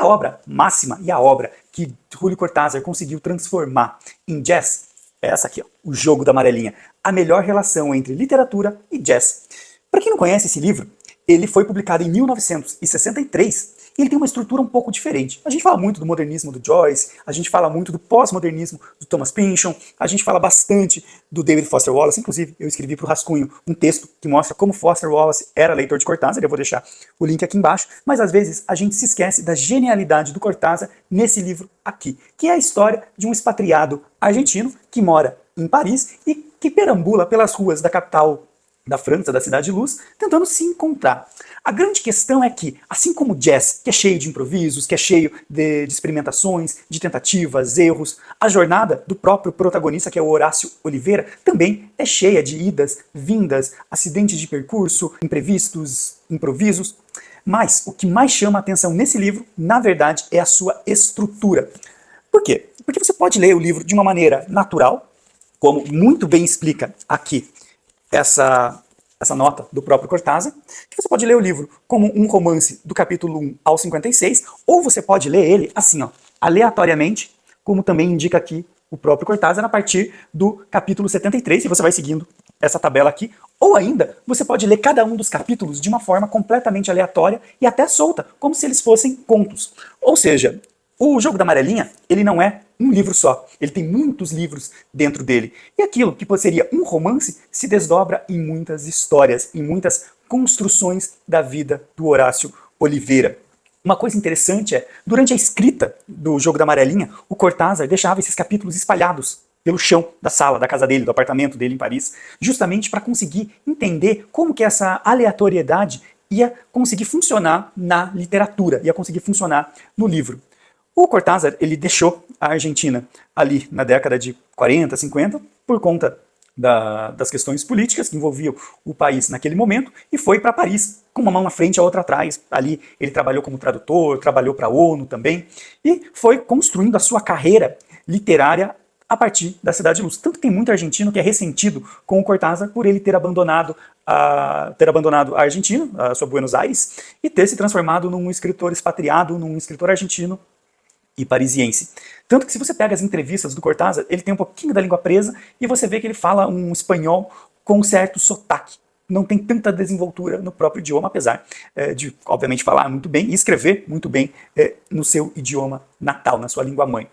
obra máxima e a obra que Julio Cortázar conseguiu transformar em jazz é essa aqui, ó, O Jogo da Amarelinha, a melhor relação entre literatura e jazz. Para quem não conhece esse livro, ele foi publicado em 1963 e ele tem uma estrutura um pouco diferente. A gente fala muito do modernismo do Joyce, a gente fala muito do pós-modernismo do Thomas Pynchon, a gente fala bastante do David Foster Wallace, inclusive eu escrevi para o Rascunho um texto que mostra como Foster Wallace era leitor de Cortázar, eu vou deixar o link aqui embaixo, mas às vezes a gente se esquece da genialidade do Cortázar nesse livro aqui, que é a história de um expatriado argentino que mora em Paris e que perambula pelas ruas da capital da França, da Cidade de Luz, tentando se encontrar. A grande questão é que, assim como o jazz, que é cheio de improvisos, que é cheio de experimentações, de tentativas, erros, a jornada do próprio protagonista, que é o Horácio Oliveira, também é cheia de idas, vindas, acidentes de percurso, imprevistos, improvisos. Mas o que mais chama a atenção nesse livro, na verdade, é a sua estrutura. Por quê? Porque você pode ler o livro de uma maneira natural, como muito bem explica aqui essa nota do próprio Cortázar, que você pode ler o livro como um romance do capítulo 1 ao 56, ou você pode ler ele assim, ó, aleatoriamente, como também indica aqui o próprio Cortázar, a partir do capítulo 73, e você vai seguindo essa tabela aqui, ou ainda, você pode ler cada um dos capítulos de uma forma completamente aleatória e até solta, como se eles fossem contos. Ou seja, o Jogo da Amarelinha, ele não é um livro só, ele tem muitos livros dentro dele. E aquilo que seria um romance se desdobra em muitas histórias, em muitas construções da vida do Horácio Oliveira. Uma coisa interessante é, durante a escrita do Jogo da Amarelinha, o Cortázar deixava esses capítulos espalhados pelo chão da sala, da casa dele, do apartamento dele em Paris, justamente para conseguir entender como que essa aleatoriedade ia conseguir funcionar na literatura, ia conseguir funcionar no livro. O Cortázar, ele deixou a Argentina ali na década de 40, 50, por conta das questões políticas que envolviam o país naquele momento, e foi para Paris, com uma mão na frente e a outra atrás. Ali ele trabalhou como tradutor, trabalhou para a ONU também, e foi construindo a sua carreira literária a partir da Cidade de Luz. Tanto que tem muito argentino que é ressentido com o Cortázar por ele ter abandonado a Argentina, a sua Buenos Aires, e ter se transformado num escritor expatriado, num escritor argentino e parisiense. Tanto que se você pega as entrevistas do Cortázar, ele tem um pouquinho da língua presa e você vê que ele fala um espanhol com um certo sotaque. Não tem tanta desenvoltura no próprio idioma, apesar de, obviamente, falar muito bem e escrever muito bem no seu idioma natal, na sua língua mãe.